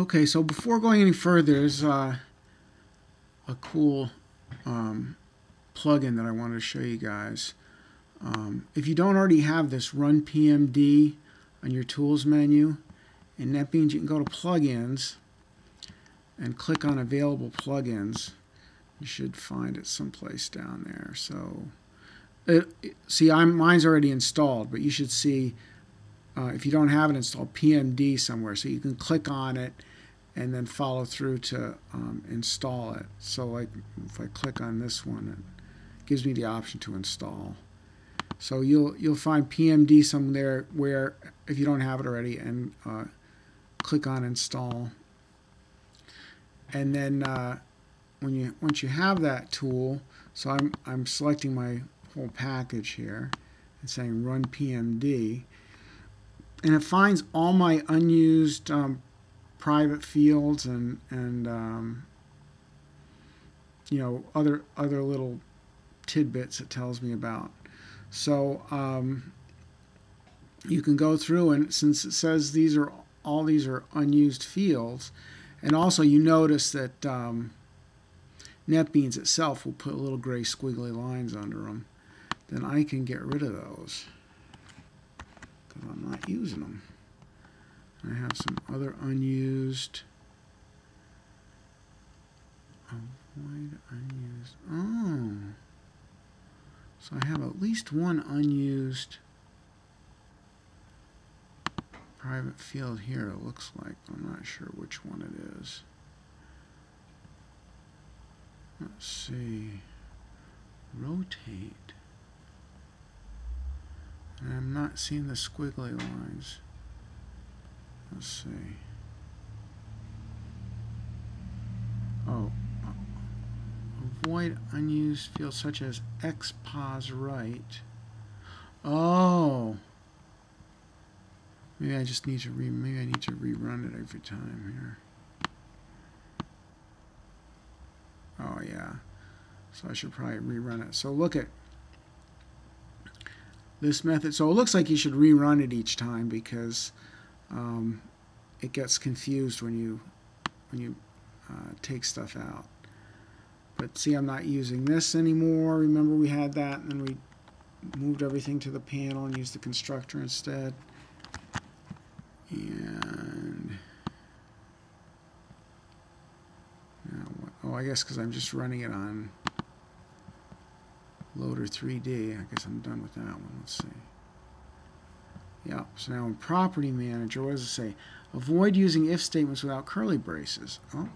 Okay, so before going any further, there's a cool plugin that I wanted to show you guys. If you don't already have this, run PMD on your Tools menu, and that means you can go to Plugins and click on Available Plugins. You should find it someplace down there. So, see, mine's already installed, but you should see, if you don't have it installed, PMD somewhere. So you can click on it and then follow through to install it. So like if I click on this one, it gives me the option to install. So you'll find PMD somewhere where, if you don't have it already, and click on install. And then once you have that tool, so I'm selecting my whole package here and saying run PMD, and it finds all my unused private fields and you know, other little tidbits it tells me about. So you can go through, and since it says all these are unused fields, and also you notice that NetBeans itself will put little gray squiggly lines under them, then I can get rid of those because I'm not using them. I have some other unused. Avoid unused. Oh. So I have at least one unused private field here, it looks like. I'm not sure which one it is. Let's see. Rotate. And I'm not seeing the squiggly lines. Let's see. Oh. Avoid unused fields such as XPOS right. Oh. Maybe I just need to maybe I need to rerun it every time here. Oh yeah. So I should probably rerun it. So look at this method. So it looks like you should rerun it each time because it gets confused when you take stuff out. But see, I'm not using this anymore. Remember we had that, and then we moved everything to the panel and used the constructor instead. And now what? Oh, I guess because I'm just running it on Loader 3D. I guess I'm done with that one. Let's see. Yeah, so now in Property Manager, what does it say? Avoid using if statements without curly braces. Oh,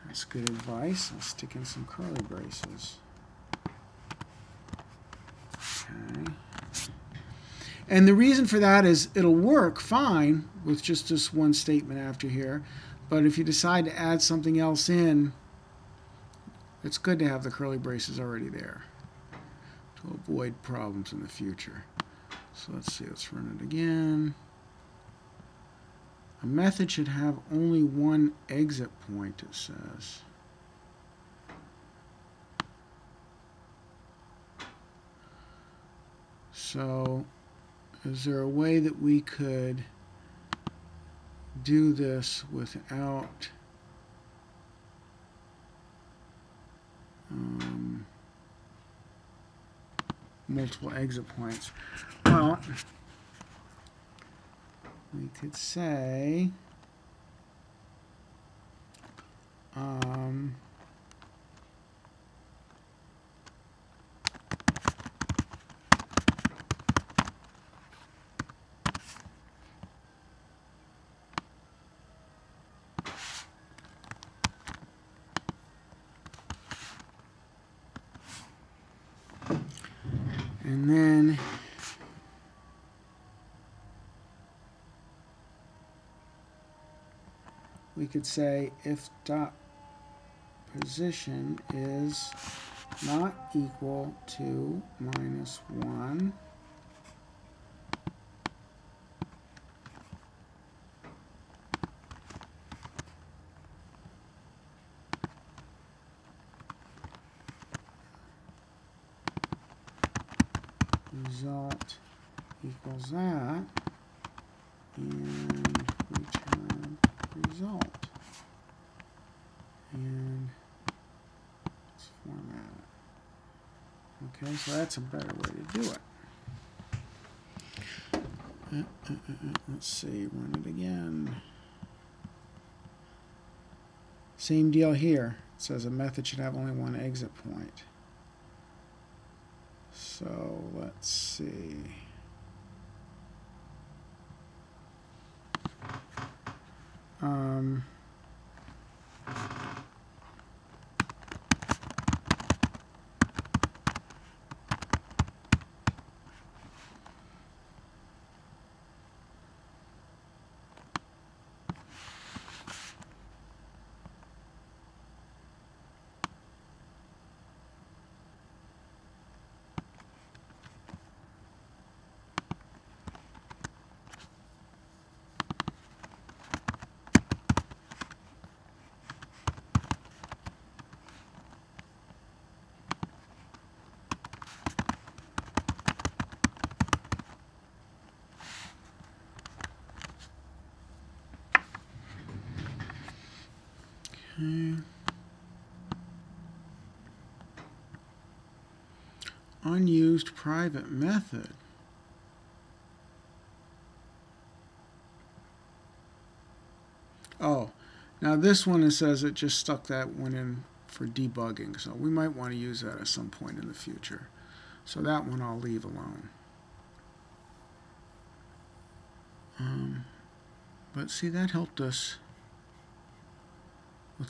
that's good advice. I'll stick in some curly braces. Okay. And the reason for that is it'll work fine with just this one statement after here, but if you decide to add something else in, it's good to have the curly braces already there to avoid problems in the future. So let's see, let's run it again. A method should have only one exit point, it says. So is there a way that we could do this without multiple exit points? Well, we could say and then we could say if dot position is not equal to -1, result equals that, and return result. And let's format it. Okay, so that's a better way to do it. Let's see, run it again. Same deal here. It says a method should have only one exit point. So let's see. Okay. Unused private method. Oh, now this one, it says it just stuck that one in for debugging, so we might want to use that at some point in the future. So that one I'll leave alone. But see, that helped us with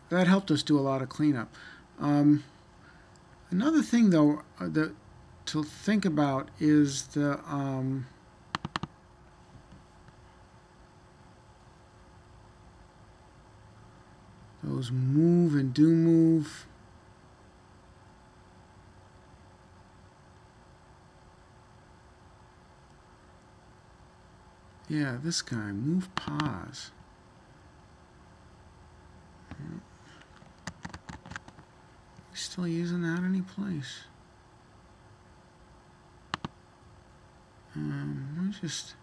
that helped us do a lot of cleanup. Another thing though to think about is the those move and do move. Yeah, this guy, move pause. Still using that any place? Let me just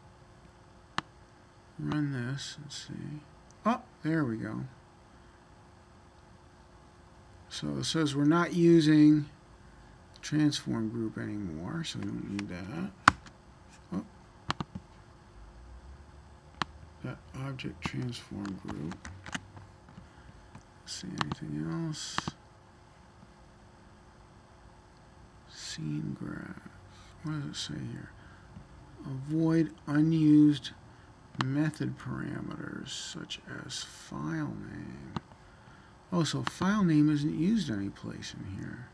run this and see. Oh, there we go. So it says we're not using the transform group anymore, so we don't need that. Oh. That object transform group. Let's see, anything else? Scene graph. What does it say here? Avoid unused method parameters such as file name. Oh, so file name isn't used any place in here.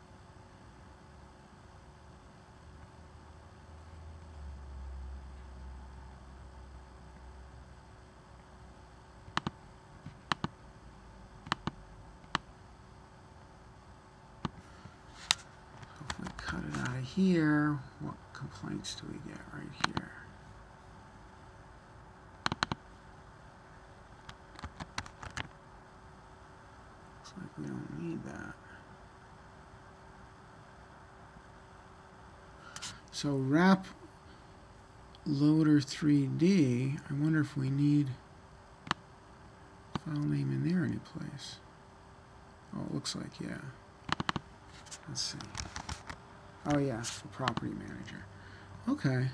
Cut it out of here. What complaints do we get right here? Looks like we don't need that. So wrap loader 3D. I wonder if we need file name in there any place. Oh, it looks like, yeah. Let's see. Oh yeah, for property manager. Okay.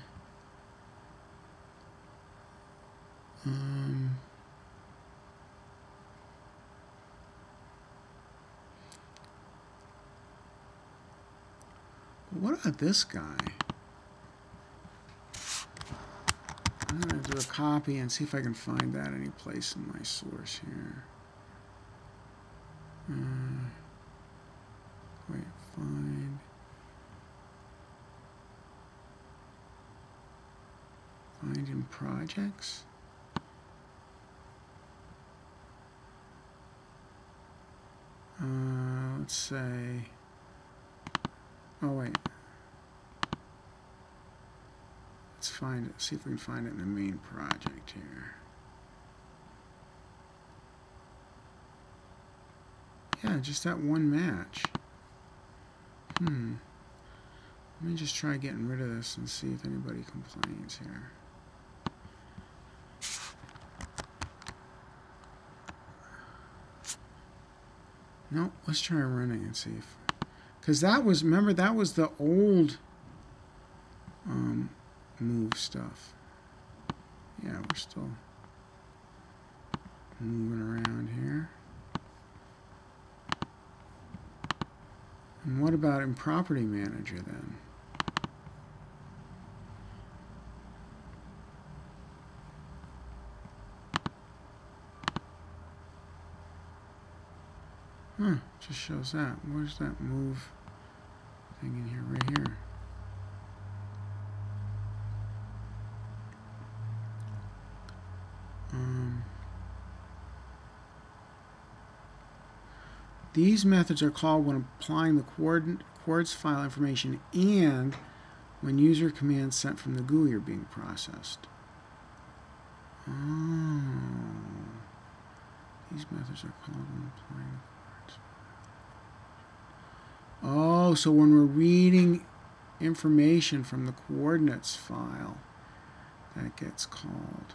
What about this guy? I'm going to do a copy and see if I can find that any place in my source here. Wait, find in projects. Let's say, oh wait, let's find it, see if we can find it in the main project here. Yeah, just that one match. Let me just try getting rid of this and see if anybody complains here. No, let's try running and see if, because that was, remember, that was the old move stuff. Yeah, we're still moving around here. And what about in Property Manager then? Huh, just shows that. Where's that move thing in here? Right here. These methods are called when applying the coords file information and when user commands sent from the GUI are being processed. Oh. These methods are called when applying the coords. Oh, so when we're reading information from the coordinates file, that gets called.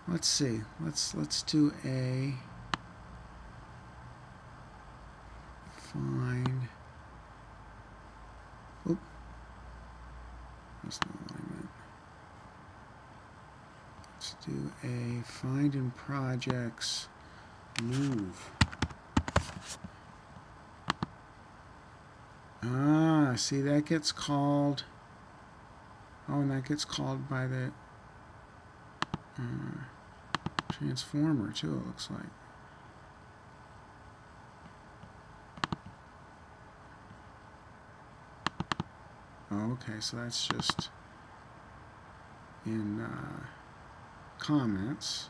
Let's see. Let's do a find. Oop. That's not what I meant. Let's do a find in projects move. Ah, see, that gets called. Oh, and that gets called by the transformer too, it looks like. Oh, okay, so that's just in comments.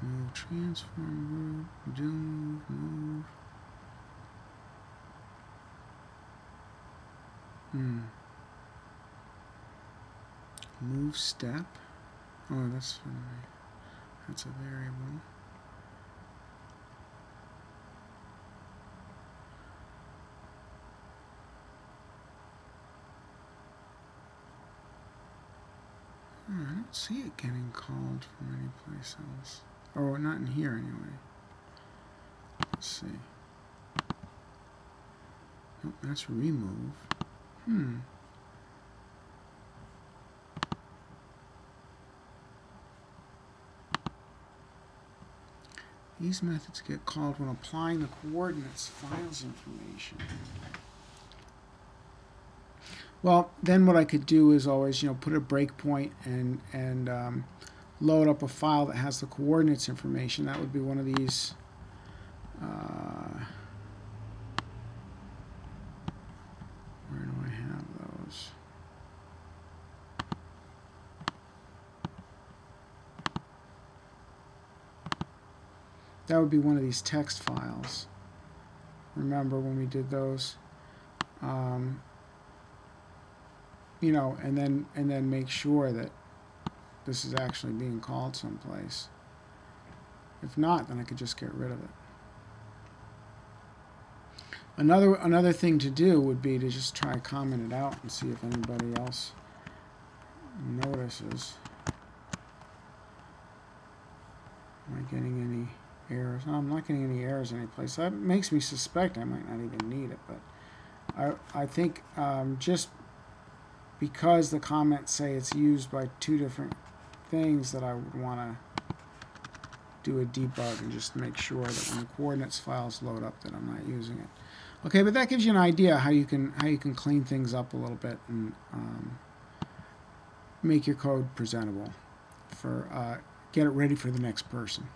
Move, transform, group, do, move. Move step. Oh, that's a variable. Oh, I don't see it getting called from any place else. Oh, not in here anyway. Let's see. Oh, that's remove. These methods get called when applying the coordinates files information. Well, then what I could do is always, put a breakpoint and load up a file that has the coordinates information. That would be one of these. Where do I have those? That would be one of these text files. Remember when we did those? And then make sure that this is actually being called someplace. If not, then I could just get rid of it. Another thing to do would be to just try comment it out and see if anybody else notices. Am I getting any errors? No, I'm not getting any errors anyplace. That makes me suspect I might not even need it, but I think just because the comments say it's used by two different things, that I would want to do a debug and just make sure that when the coordinates files load up that I'm not using it. Okay, but that gives you an idea how you can clean things up a little bit and make your code presentable for get it ready for the next person.